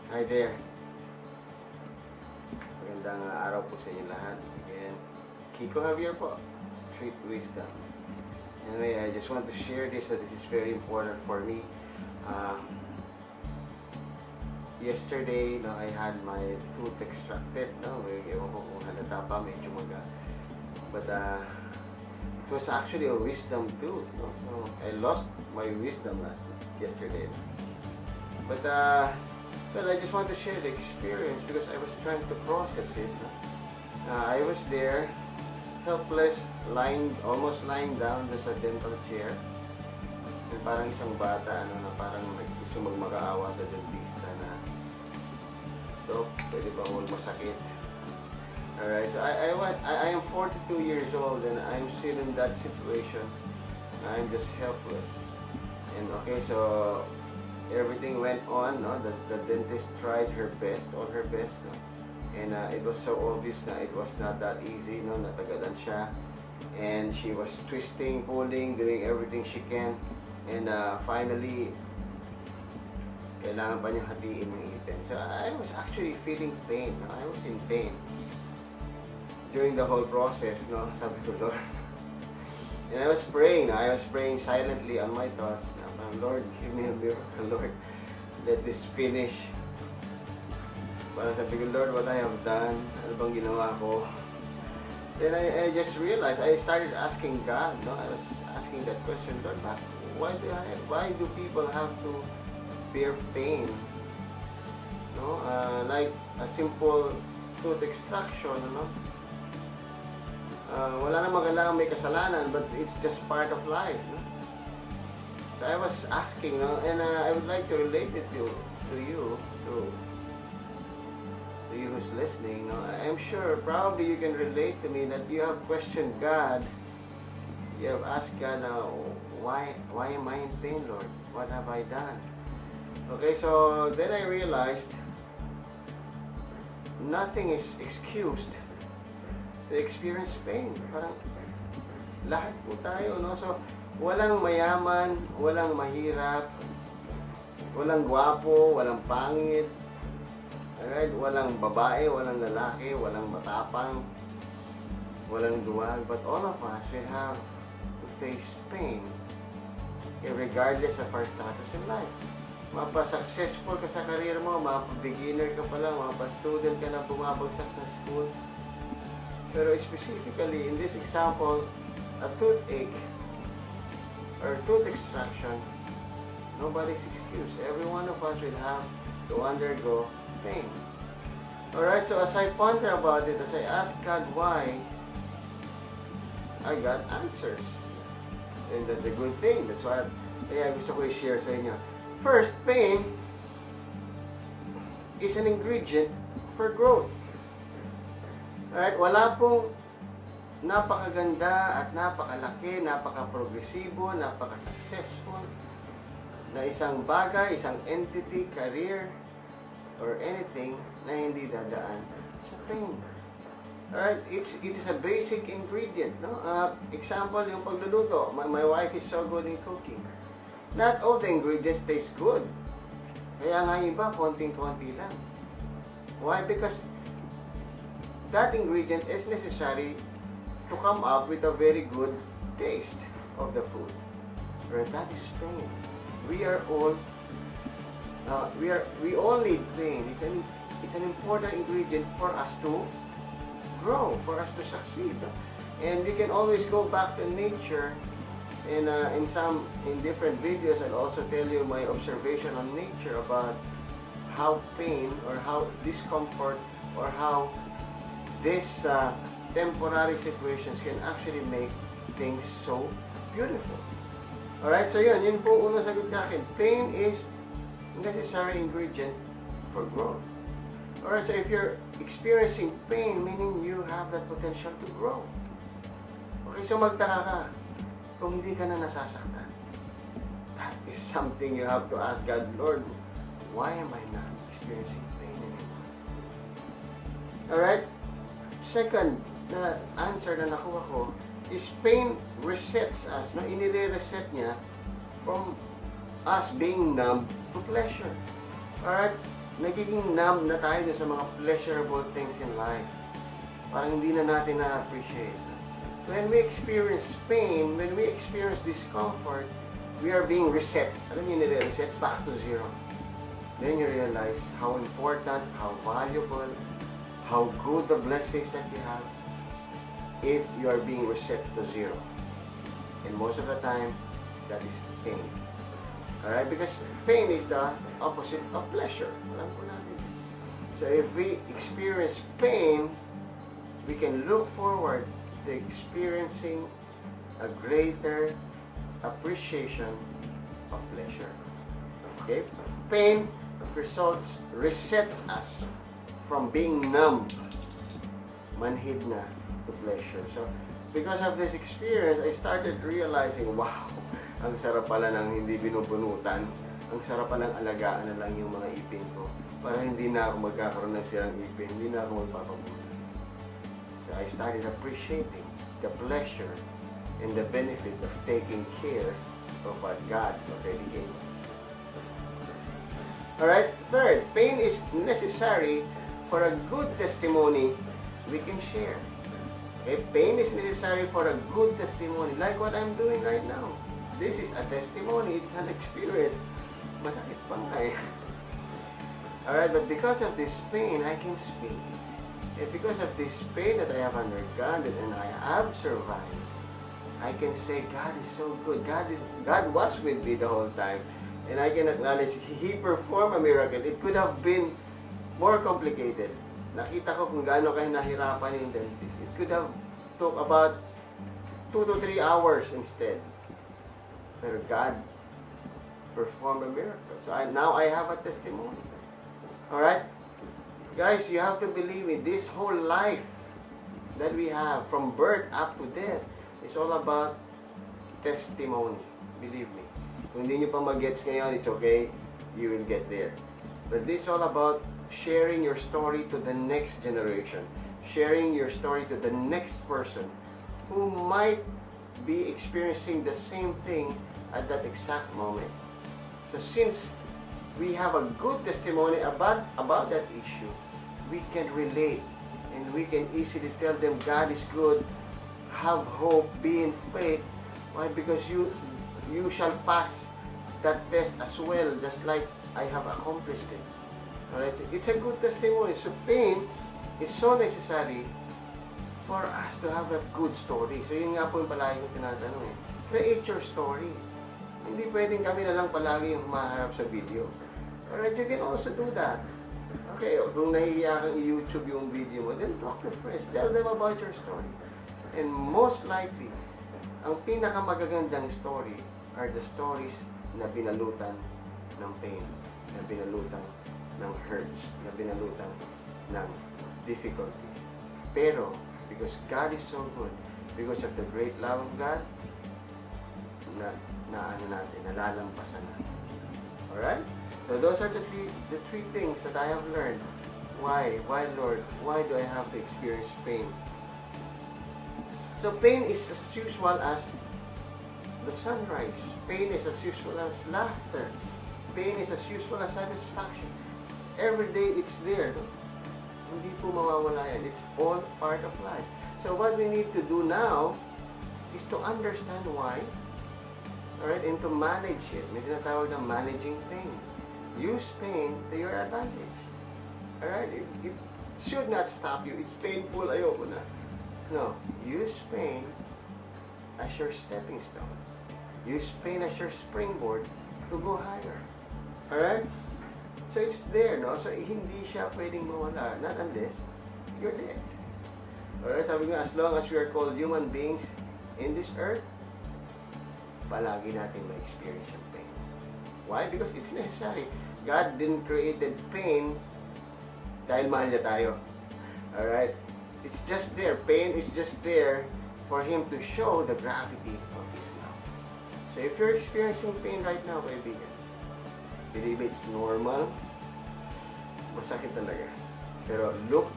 Hi there. Magandang araw po sa inyo lahat. Again, Kiko Javier po, Street Wisdom. Anyway, I just want to share this, that this is very important for me. Yesterday, no, I had my tooth extracted. No, ewan ko kung halata pa, medyo maga. But it was actually a wisdom tooth. No? So I lost my wisdom yesterday. But well, I just want to share the experience because I was trying to process it. No? I was there, helpless, almost lying down sa dental chair. And parang isang bata, na parang gusto mag-aawa sa dentista na, Dok, pwede ba mo masakit? Alright, so I am 42 years old and I'm still in that situation. I'm just helpless. And okay, so everything went on, no? The dentist tried her best, all her best, no? And it was so obvious na it was not that easy, no? Natagalan siya. And she was twisting, pulling, doing everything she can. And finally, kailangan pa niyang hatiin yung ipin. So I was actually feeling pain, no? I was in pain. During the whole process, no? Sabi ko, Lord. And I was praying silently on my thoughts. Lord, give me a miracle, Lord. Let this finish. Parang sabi ko, Lord, what I have done, ano bang ginawa ko? Then I just realized, I started asking God, no? I was asking that question, Lord, why do people have to bear pain? No? Like a simple tooth extraction, no? Wala namang kailangan may kasalanan, but it's just part of life, no? So I was asking, no? And I would like to relate it to you who's listening, no? I'm sure probably you can relate to me that you have questioned God. You have asked God, why am I in pain, Lord? What have I done? Okay, so then I realized nothing is excused to experience pain. Parang lahat po tayo, no? So walang mayaman, walang mahirap, walang gwapo, walang pangit, alright? Walang babae, walang lalaki, walang matapang, walang duwag. But all of us will have to face pain, okay, regardless of our status in life. Mapa-successful ka sa career mo, mapa-beginner ka pa lang, mapa-student ka na bumabagsak sa school. Pero specifically, in this example, a toothache or tooth extraction, nobody's excuse. Every one of us will have to undergo pain. Alright, so as I ponder about it, as I ask God why, I got answers. And that's a good thing. That's why gusto ko i-share sa inyo. First, pain is an ingredient for growth. Alright, wala pong napakaganda at napakalaki, napaka-progresibo, napaka-successful na isang bagay, isang entity, career, or anything na hindi dadaan sa pain. Alright, it is a basic ingredient, no? Example, yung pagluluto. My wife is so good in cooking. Not all the ingredients taste good. Kaya nga yung iba, konting-konti lang. Why? Because that ingredient is necessary to come up with a very good taste of the food. Right? That is pain. We all need pain. It's an important ingredient for us to grow, for us to succeed. And we can always go back to nature. And in different videos, I'll also tell you my observation on nature about how pain or how discomfort or how these temporary situations can actually make things so beautiful. Alright, so yun po unang sagot sa akin. Pain is necessary ingredient for growth. Alright, so if you're experiencing pain, meaning you have that potential to grow. Okay, so magtaka ka kung hindi ka na nasasaktan. That is something you have to ask God, Lord, why am I not experiencing pain anymore? Alright? Second na answer na nakuha ko is pain resets us. No? Inire-reset niya from us being numb to pleasure. Alright? nagiging numb na tayo sa mga pleasurable things in life. Parang hindi na natin na-appreciate. When we experience pain, when we experience discomfort, we are being reset. Alam niyo, nire-reset back to zero. Then you realize how important, how valuable, how good the blessings that you have if you are being reset to zero. And most of the time, that is pain. Alright? Because pain is the opposite of pleasure. Alam po natin. So if we experience pain, we can look forward to experiencing a greater appreciation of pleasure. Okay? Pain resets us from being numb, manhid na, to pleasure. So, because of this experience, I started realizing, wow, ang sarap pala ng hindi binubunutan. Ang sarap palang alagaan na lang yung mga ipin ko para hindi na ako magkakaroon ng sirang ipin, hindi na ako magpapabuno. So, I started appreciating the pleasure and the benefit of taking care of what God already gave us. Alright, third, pain is necessary for a good testimony we can share. Okay, pain is necessary for a good testimony, like what I'm doing right now. This is a testimony, it's an experience. Masakit pa nga eh. Alright, but because of this pain, I can speak. And because of this pain that I have undergone and I have survived, I can say, God is so good. God was with me the whole time. And I can acknowledge, He performed a miracle. It could have been more complicated. Nakita ko kung gaano kayo nahirapan yung dentist. It could have took about 2 to 3 hours instead. Pero God performed a miracle. So now I have a testimony. Alright? Guys, you have to believe me. This whole life that we have, from birth up to death, is all about testimony. Believe me. Kung hindi nyo pa mag-gets ngayon, it's okay. You will get there. But this is all about sharing your story to the next generation. Sharing your story to the next person who might be experiencing the same thing at that exact moment. So since we have a good testimony about that issue, we can relate and we can easily tell them God is good, have hope, be in faith. Why? Because you shall pass that test as well, just like I have accomplished it. Alright? It's a good testimony. So pain is so necessary for us to have that good story. So yun nga po yung palagi kong tinatanong eh. Create your story. Hindi pwedeng kami na lang palagi yung humaharap sa video. Alright, you can also do that. Okay, kung nahihiya kang i-YouTube yung video mo, then talk to friends. Tell them about your story. And most likely, ang pinakamagagandang story are the stories na binalutan ng pain, na binalutan ng hurts, na binalutan ng difficulties. Pero, because God is so good, because of the great love of God, nalalampasan natin. Alright? So those are the three things that I have learned. Why? Why, Lord? Why do I have to experience pain? So pain is as usual as the sunrise. Pain is as usual as laughter. Pain is as usual as satisfaction. Every day it's there. No? Hindi po mawawala yan. It's all part of life. So what we need to do now is to understand why, alright, and to manage it. May tinatawag na managing pain. Use pain to your advantage. Alright? It should not stop you. It's painful. Ayoko na. No. Use pain as your stepping stone. Use pain as your springboard to go higher. Alright? So it's there, no? So hindi siya pwedeng mawala. Not unless you're dead. Alright? Sabi nga, as long as we are called human beings in this earth, palagi natin ma-experience yung pain. Why? Because it's necessary. God didn't create pain dahil mahal niya tayo. Alright? It's just there. Pain is just there for Him to show the gravity of His love. So if you're experiencing pain right now, kaibigan, believe it's normal. Masakit talaga. Pero look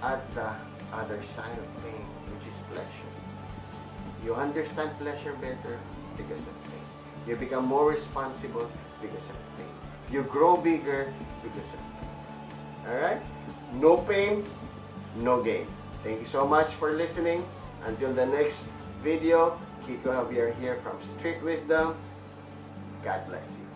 at the other side of pain, which is pleasure. You understand pleasure better because of pain. You become more responsible because of pain. You grow bigger because of it. Alright? No pain, no gain. Thank you so much for listening. Until the next video, Kiko Javier here from Street Wisdom. God bless you.